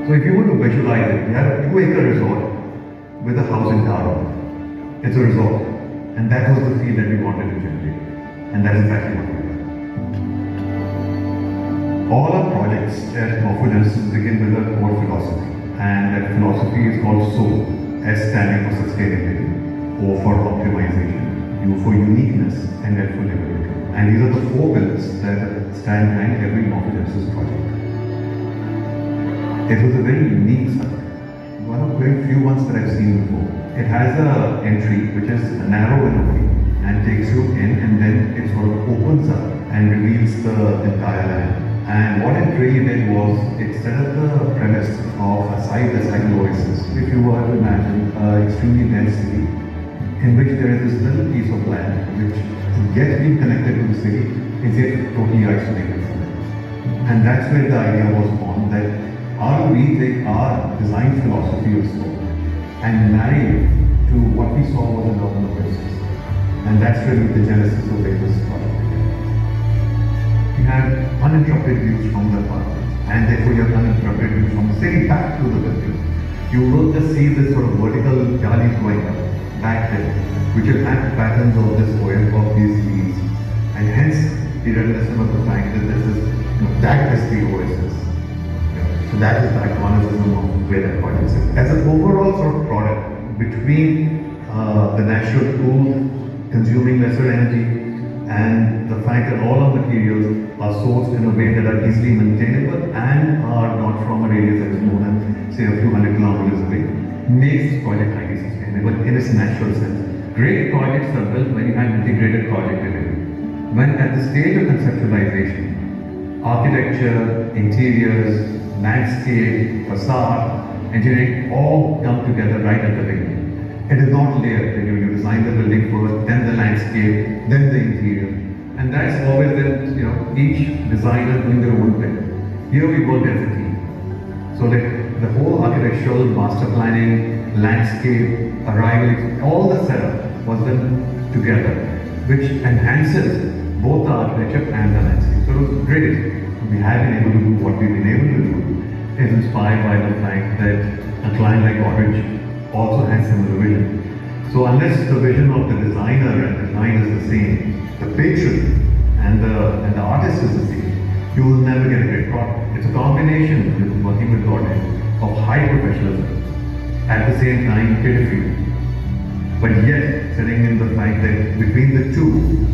So if you were to visualize it, we have a 2-acre resort with a house in tower. It's a resort. And that was the feel that we wanted to generate. And that's exactly what we did. All our projects at Morphogenesis begin with a core philosophy. And that philosophy is called SOUL, S standing for sustainability, O for optimization, U for uniqueness, and L for liberty. And these are the 4 pillars that stand behind every Morphogenesis project. It was a very unique site, one of very few ones that I've seen before. It has an entry which is narrow in a way and takes you in, and then it sort of opens up and reveals the entire land. And what it really did was it set up the premise of a site that's like an oasis. If you were to imagine an extremely dense city in which there is this little piece of land which, yet being connected to the city, is yet totally isolated from it. And that's where the idea was born, that how do we take our design philosophy of SOUL and marry it to what we saw was an urban oasis. And that's really the genesis of this project. You have uninterrupted views from the park, and therefore you have uninterrupted views from the city back to the building. You will just see this sort of vertical galleries going up back there, which will have patterns of this oil of these leaves, and hence the reminiscence of the fact that this is, that is the oasis. So that is the iconism of where that project is. As an overall sort of product between the natural cool, consuming lesser energy, and the fact that all our materials are sourced in a way that are easily maintainable and are not from a radius that is more than, say, a few hundred kilometers away, makes this project highly sustainable in its natural sense. Great projects are built when you have integrated project delivery. When at the stage of conceptualization, architecture, interiors, landscape, facade, engineering all come together right at the beginning. It is not layered. You design the building first, then the landscape, then the interior. And that's always then, each designer doing their own bit. Here we work as a team. So the whole architectural, master planning, landscape, arrival, all the setup was done together, which enhances both the architecture and the landscape. So it was great. We have been able to do what we've been able to do. Is inspired by the fact that a client like Godrej also has similar vision. So unless the vision of the designer and the client is the same, the patron and the artist is the same, you will never get a great product. It's a combination with working with Godrej of high professionalism, at the same time creative freedom, but yet setting in the fact that between the two,